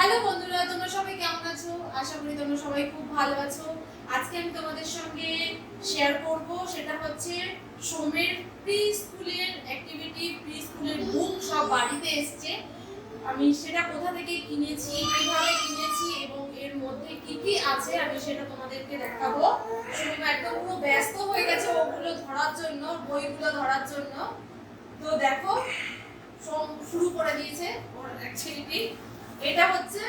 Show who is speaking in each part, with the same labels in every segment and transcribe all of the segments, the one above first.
Speaker 1: Hello বন্ধুরা, তোমরা সবাই কেমন আছো? আশা করি তোমরা সবাই খুব ভালো আছো। আজকে আমি তোমাদের সঙ্গে শেয়ার করব, সেটা হচ্ছে সোমের প্রি স্কুলের অ্যাক্টিভিটি, প্রি স্কুলের বুক সব বাড়িতে এসছে। আমি সেটা কোথা থেকে কিনেছি, কিভাবে কিনেছি এবং এর মধ্যে কি কি আছে আমি সেটা তোমাদেরকে দেখাবো। সোম একদম পুরো ব্যস্ত হয়ে গেছে ওগুলো ধরার জন্য, বইগুলো ধরার জন্য। তো দেখো, সোম শুরু করে দিয়েছে ওর অ্যাক্টিভিটি। এটা হচ্ছে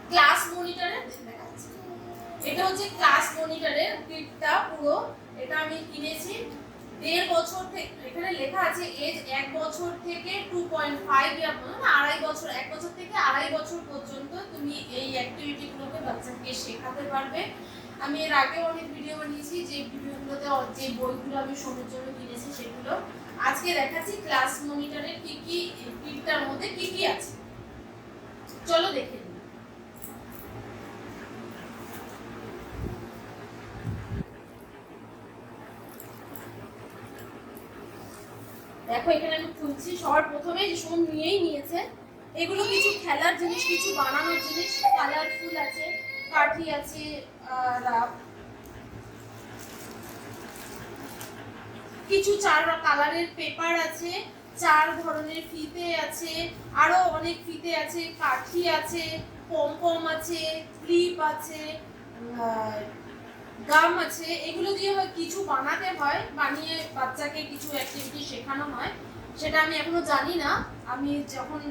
Speaker 1: ক্লাস মনিটরের, এটা হচ্ছে ক্লাস মনিটরের কিটটা পুরো। এটা আমি কিনেছি 1.5 বছর থেকে, এখানে লেখা আছে এজ 1 বছর থেকে 2.5 ইয়ার পর্যন্ত, 2.5 বছর, 1 বছর থেকে 2.5 বছর পর্যন্ত তুমি এই অ্যাক্টিভিটি গুলোকে বাচ্চাকে শেখাতে পারবে। আমি এর আগে অনেক ভিডিও বানিয়েছি, যে ভিডিওগুলোতে যে বইগুলো আমি সোমের জন্য কিনেছি সেগুলো। আজকে দেখাচ্ছি ক্লাস মনিটরের কি কি কিটটার মধ্যে কি কি আছে। চলো দেখে নিই। দেখো এখানে আমি খুলছি, সবার প্রথমে যে সোম নিয়েই নিয়েছে এগুলো কিছু খেলার জিনিস, কিছু বানানোর জিনিস, কালারফুল আছে, কাঠি আছে, কিছু 4 কালারের পেপার আছে, 4 ধরনের ফিতে আছে, আরো অনেক ফিতে আছে, কাঠি আছে, পমপম আছে, ক্লিপ আছে, গাম আছে। এগুলো দিয়ে কিছু বানাতে হয়, বানিয়ে বাচ্চাকে কিছু অ্যাক্টিভিটি শেখানো হয়। সেটা আমি এখনো জানি না, আমি যখন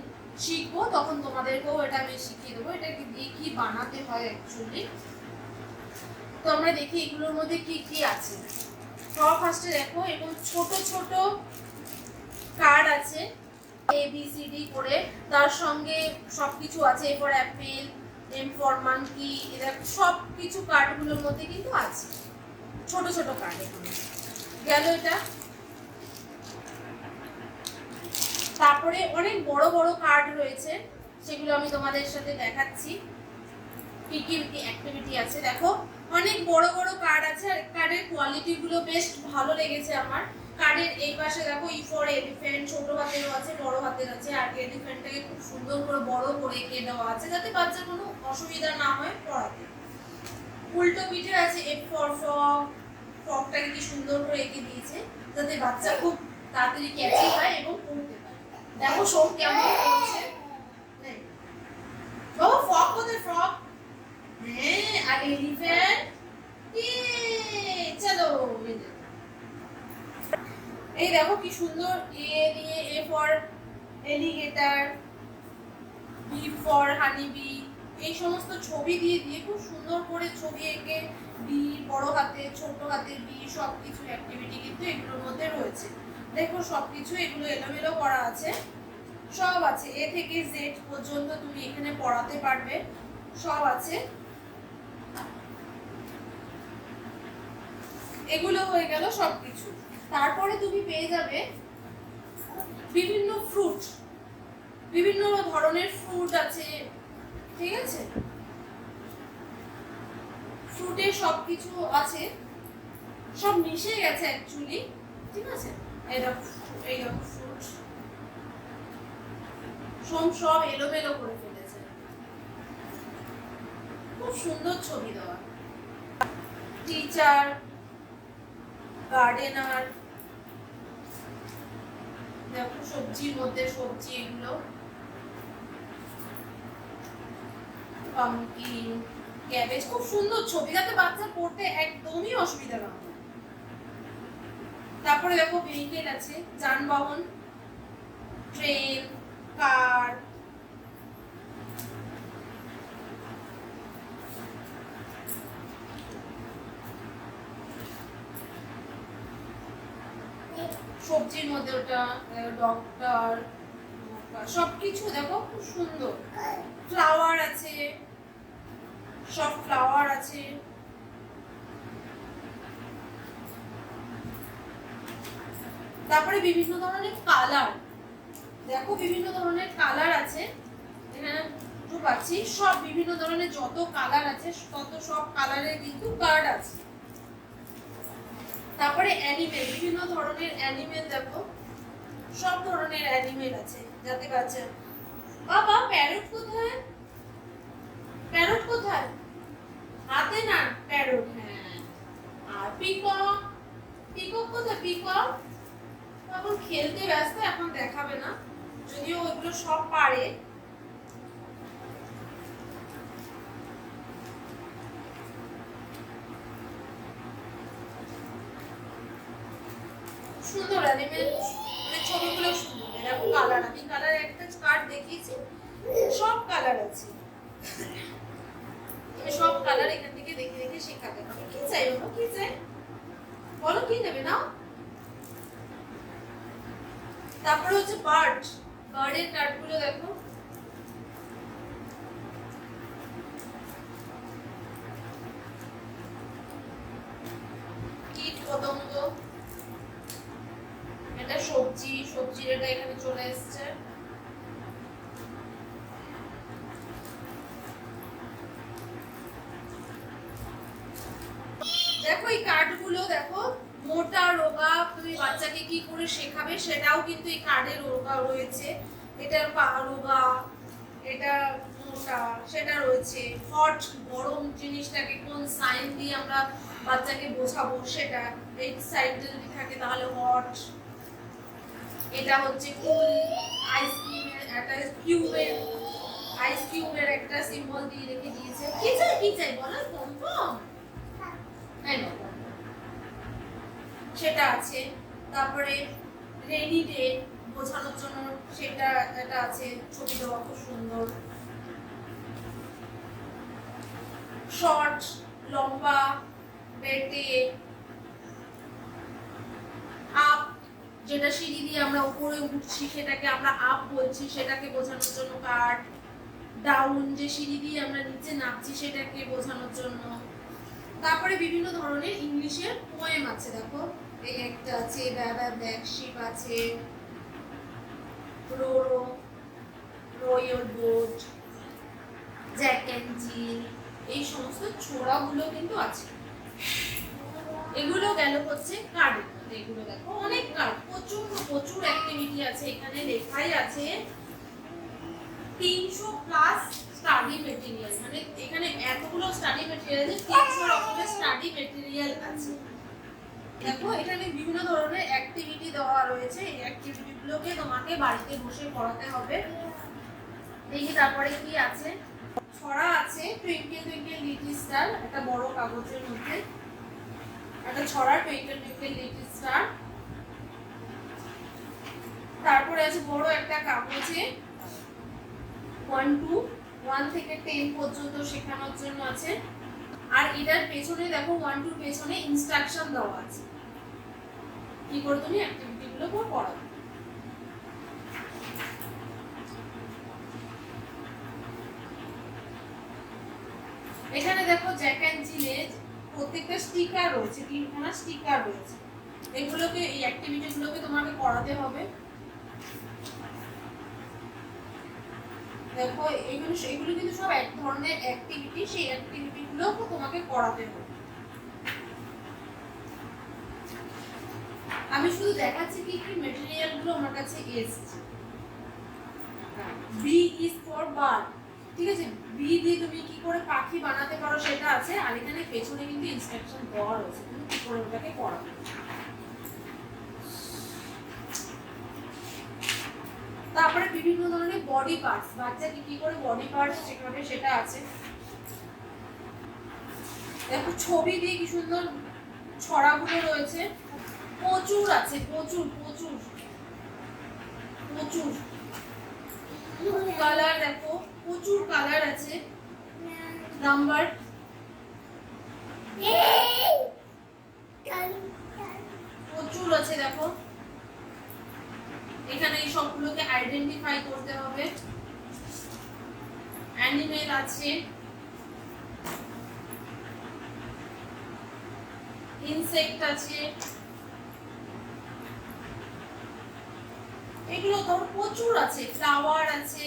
Speaker 1: শিখবো তখন তোমাদেরকেও এটা আমি শিখিয়ে দেবো, এটা দিয়ে কি বানাতে হয় অ্যাকচুয়ালি। তো আমরা দেখি এগুলোর মধ্যে কি কি আছে। সব ফার্স্টে দেখো, এবং ছোট ছোট কার্ড আছে ABCD করে, তার সঙ্গে সবকিছু আছে। A for apple, M for monkey, এরা সব কিছু কার্ডগুলোর মধ্যে কিন্তু আছে, ছোট ছোট কার্ড। এখানে গেল এটা। তারপরে অনেক বড় বড় কার্ড রয়েছে, সেগুলো আমি তোমাদের সাথে দেখাচ্ছি কি কি অ্যাক্টিভিটি আছে। দেখো অনেক বড় বড় কার্ড আছে, আর কার্ডের কোয়ালিটি গুলো বেশ ভালো লেগেছে আমার। কার্ডের এই পাশে দেখো ই ফর এলিফ্যান্ট, ছোট হাতেরও আছে, বড় হাতের আছে, আর এলিফ্যান্টটাকে খুব সুন্দর করে বড় করে এঁকে দেওয়া আছে, যাতে বাচ্চার কোনো অসুবিধা না হয় পড়াতে। উল্টো পিঠে আছে এফ ফর ফ্রগ, ফ্রগটাকে কি সুন্দর করে এঁকে দিয়েছে, যাতে বাচ্চা খুব তাড়াতাড়ি ক্যাচি হয় এবং পড়তে পারে। দেখো সোম কেমন করছে। বাবা ফ্রগ কোথায়, ফ্রগ? হ্যাঁ, আর এলিফ্যান্ট, চলো এই দেখো কি সুন্দর এ দিয়ে, A for alligator, B for honey bee, এই সমস্ত ছবি দিয়ে দিয়ে খুব সুন্দর করে ছবি এঁকে, বি বড় হাতে, ছোট হাতে বি, সবকিছু অ্যাক্টিভিটি কিন্তু এগুলোর মধ্যে রয়েছে। দেখো সবকিছু এগুলো এলোমেলো করা আছে, সব আছে, এ থেকে জেড পর্যন্ত তুমি এখানে পড়াতে পারবে, সব আছে। এগুলো হয়ে গেল সবকিছু। তারপরে তুমি পেয়ে যাবে বিভিন্ন ফ্রুট, বিভিন্ন ধরনের ফ্রুট আছে, ঠিক আছে, ফ্রুটের সবকিছু আছে, সব মিশে গেছে অ্যাকচুয়ালি, ঠিক আছে। এই ফ্রুট সব এলোমেলো করে ফেলেছে, খুব সুন্দর ছবি দেওয়া। টিচার, গার্ডেনার, দেখো সবজির মধ্যে সবজি, এগুলো পাম্পকিন, ক্যাবেজ, খুব সুন্দর ছবি, যাতে বাচ্চা পড়তে একদমই অসুবিধা না হয়। তারপরে দেখো ভেহিকেল আছে, যানবাহন, ট্রেন, কার, সবজির মধ্যে ওটা ডক্টর, সবকিছু দেখো খুব সুন্দর। ফ্লাওয়ার আছে, সব ফ্লাওয়ার আছে। তারপরে বিভিন্ন ধরনের কালার, দেখো বিভিন্ন ধরনের কালার আছে এখানে পাচ্ছি, সব বিভিন্ন ধরনের যত কালার আছে তত সব কালারের কিন্তু কার্ড আছে। তারপরে অ্যানিমেল, বিভিন্ন ধরনের অ্যানিমেল, দেখো সব ধরনের অ্যানিমেল আছে, যাতে বাচ্চা বাবা প্যারট কোথায়? প্যারট কোথায়? হাতে না প্যারট, হ্যাঁ। আর পিকক, পিকক কোথায়? পিকক এখন খেলতে ব্যস্ত, এখন দেখাবে না, যদিও ওইগুলো সব পারে। সুন্দর অ্যানিমেল, মানে ছবিগুলো সুন্দর। এরকম কালার, আমি কালার একটা কার্ড দেখিয়েছি, সব কালার আছে, সব কালার এখান থেকে দেখে দেখে শেখাতে হবে। কি চাই বাবা, কি চাই বলো, কি নেবে না? তারপরে হচ্ছে বার্ড, বার্ডের কার্ডগুলো দেখো। কীট পতঙ্গ, এটা সবজি, সবজির এটা এখানে চলে এসেছে। দেখো এই কার্ডগুলো দেখো, মোটা রোগা, তুমি বাচ্চাকে কি করে শেখাবে সেটাও কিন্তু এই কার্ডের রোগা রয়েছে। এটার পা রোগা, এটা মোটা, সেটা রয়েছে। হট, গরম জিনিসটাকে কোন সাইন দিয়ে আমরা বাচ্চাকে বোঝাবো সেটা, এই সাইনটা যদি থাকে তাহলে হট। এটা হচ্ছে কুল, আইসক্রিমের একটা কিউবের, আইস কিউবের একটা সিম্বল দিয়ে রেখে দিয়েছে। কি চাই, কি চাই বলো, কনফার্ম সেটা আছে। তারপরে রেনি ডে বোঝানোর জন্য সেটা এটা আছে, ছবি দেওয়া খুব সুন্দর। শর্ট, লম্বা, বেটে, আপ, যেটা সিঁড়ি দিয়ে আমরা উপরে উঠছি সেটাকে আমরা আপ বলছি, সেটাকে বোঝানোর জন্য কার্ড। ডাউন, যে সিঁড়ি দিয়ে আমরা নিচে নামছি সেটাকে বোঝানোর জন্য। তারপরে বিভিন্ন ধরনের ইংলিশের পোয়েম আছে, দেখো এই একটা আছে, বাবা ব্ল্যাক শিপ আছে, row row row your boat, Jack and Jill, এই সমস্ত ছোড়াগুলো কিন্তু আছে। এগুলো গেল হচ্ছে কার্ড। এগুলো দেখো অনেক কার্ড, প্রচুর প্রচুর অ্যাক্টিভিটি আছে এখানে, লেখাই আছে 300 প্লাস স্টাডি মেটেরিয়াল। মানে এখানে এতগুলো স্টাডি মেটেরিয়াল আছে, 300 রকমের স্টাডি মেটেরিয়াল আছে। দেখো এখানে বিভিন্ন ধরনের অ্যাক্টিভিটি দেওয়া রয়েছে, এই অ্যাক্টিভিটিগুলোকে তোমাকে বাড়িতে বসে করাতে হবে। দেখি তারপরে কি আছে। ছড়া আছে, টুইঙ্কেল টুইঙ্কেল লিটল স্টার, একটা বড় কাগজের মধ্যে একটা ছড়া, টুইঙ্কেল টুইঙ্কেল লিটল স্টার। তারপরে আছে বড় একটা কাগজে 1 থেকে 10 পর্যন্ত শেখানোর জন্য আছে। আর এটার পেছনে দেখো 1 2 পেছনে ইনস্ট্রাকশন দেওয়া আছে, কি করে তুমি অ্যাক্টিভিটিগুলো করাবে। এখানে দেখো জ্যাক অ্যান্ড জিলে প্রত্যেকটা স্টিকার রয়েছে, 3খানা স্টিকার রয়েছে। এগুলোকে, এই অ্যাক্টিভিটিগুলোকে তোমাকে করাতে হবে। দেখো এগুলো কিন্তু সব এক ধরনের অ্যাক্টিভিটি, সেই অ্যাক্টিভিটিগুলো তোমাকে করাতে হবে। আমি শুধু দেখাচ্ছি কি কি ম্যাটেরিয়ালগুলো আমার কাছে এসেছে। বি ইজ ফর বার্ড, ঠিক আছে, বি দিয়ে তুমি কি করে পাখি বানাতে পারো সেটা আছে। আর এখানে পেছনে কিন্তু ইনস্ট্রাকশন দেওয়া রয়েছে তুমি কি করে ওটাকে করাবে। তারপরে বিভিন্ন ধরনের বডি পার্টস, বাচ্চাকে কি করে বডি পার্টস শেখাবে সেটা আছে। দেখো ছবি দিয়ে কি সুন্দর ছড়াগুলো রয়েছে, প্রচুর আছে, প্রচুর প্রচুর প্রচুর কালার। দেখো প্রচুর কালার আছে। নাম্বার প্রচুর আছে, দেখো এখানে এই সবগুলোকে আইডেন্টিফাই করতে হবে। অ্যানিমেল আছে, ইনসেক্ট আছে, এগুলো ধর প্রচুর আছে। ফ্লাওয়ার আছে,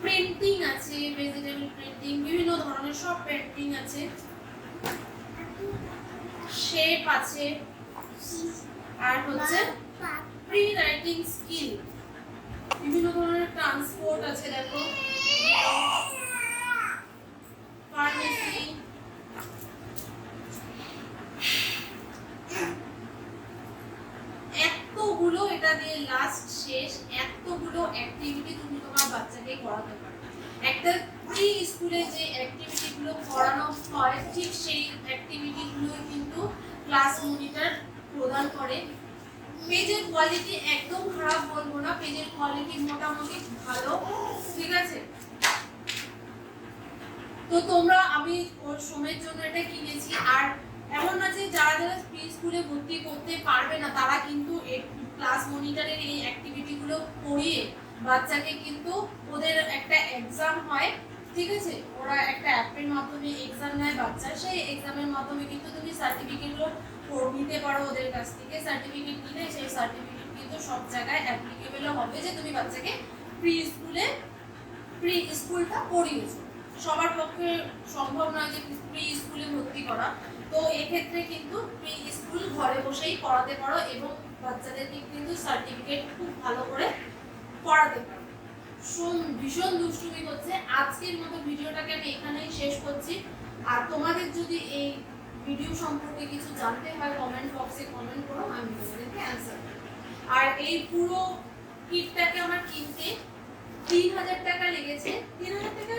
Speaker 1: প্রিন্টিং আছে, ভেজিটেবল প্রিন্টিং, বিভিন্ন ধরনের সব পেন্টিং আছে, শেপ আছে। আর হচ্ছে প্রি রাইটিং স্কিল, বিভিন্ন ধরনের ট্রান্সপোর্ট আছে, দেখো ফার্মেসি, এতগুলো, এটা দিয়ে লাস্ট শেষ, এতগুলো অ্যাক্টিভিটি তুমি তোমার বাচ্চাকে করাতে পারো। একটা প্রি স্কুলে যে অ্যাক্টিভিটি গুলো করানো হয় ঠিক সেই অ্যাক্টিভিটি গুলো কিন্তু ক্লাস মনিটর প্রদান করে। পেজের কোয়ালিটি একদম খারাপ বলবো না, পেজের কোয়ালিটি মোটামুটি ভালো, ঠিক আছে। তো তোমরা, আমি ওর সময়ের জন্য এটা কিনেছি। আর এমন না যে যারা যারা প্রি স্কুলে ভর্তি করতে পারবে না তারা কিন্তু ক্লাস মনিটরের এই অ্যাক্টিভিটি গুলো করিয়ে বাচ্চাকে কিন্তু ওদের একটা এক্সাম হয়, ঠিক আছে, ওরা একটা অ্যাপের মাধ্যমে এক্সাম নেয় বাচ্চা, সেই এক্সামের মাধ্যমে কিন্তু তুমি সার্টিফিকেটগুলো নিতে পারো ওদের কাছ থেকে। সার্টিফিকেট নিলে সেই সার্টিফিকেট কিন্তু সব জায়গায় অ্যাপ্লিকেবল হবে যে তুমি বাচ্চাকে প্রি স্কুলটা পড়িয়েছো। সবার পক্ষে সম্ভব নয় যে প্রি স্কুলে ভর্তি করা, তো এক্ষেত্রে কিন্তু প্রি স্কুল ঘরে বসেই পড়াতে পারো এবং বাচ্চাদেরকে কিন্তু সার্টিফিকেট খুব ভালো করে পড়াতে পারো। ভীষণ দুষ্টুমি হচ্ছে। আজকের মতো ভিডিওটাকে আমি এখানেই শেষ করছি। আর তোমাদের যদি এই ভিডিও সম্পর্কে কিছু জানতে হয় কমেন্ট বক্সে কমেন্ট করো, আমি তোমাদেরকে অ্যান্সার করব। আর এই পুরো কিটটাকে আমার কিনতে 3000 টাকা লেগেছে। 3000 টাকা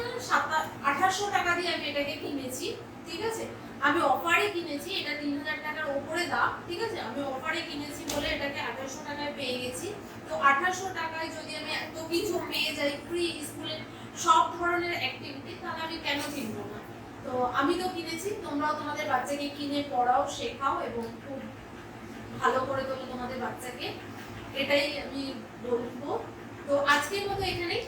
Speaker 1: 2800 টাকা দিয়ে আমি এটাকে কিনেছি, ঠিক আছে। আমি অফারে কিনেছি, এটা 3000 টাকার উপরে দাম, ঠিক আছে। আমি অফারে কিনেছি বলে এটাকে 2800 টাকায় পেয়ে গেছি। তো 2800 টাকায় যদি আমি এত কিছু পেয়ে যাই প্রি স্কুলের সব ধরনের অ্যাক্টিভিটি, তাহলে আমি কেন কিনবো না। তো আমি তো কিনেছি, তোমরাও তোমাদের বাচ্চাকে কিনে পড়াও, শেখাও এবং খুব ভালো করে তোলো তোমাদের বাচ্চাকে, এটাই আমি বলবো। তো আজকের মতো এখানেই।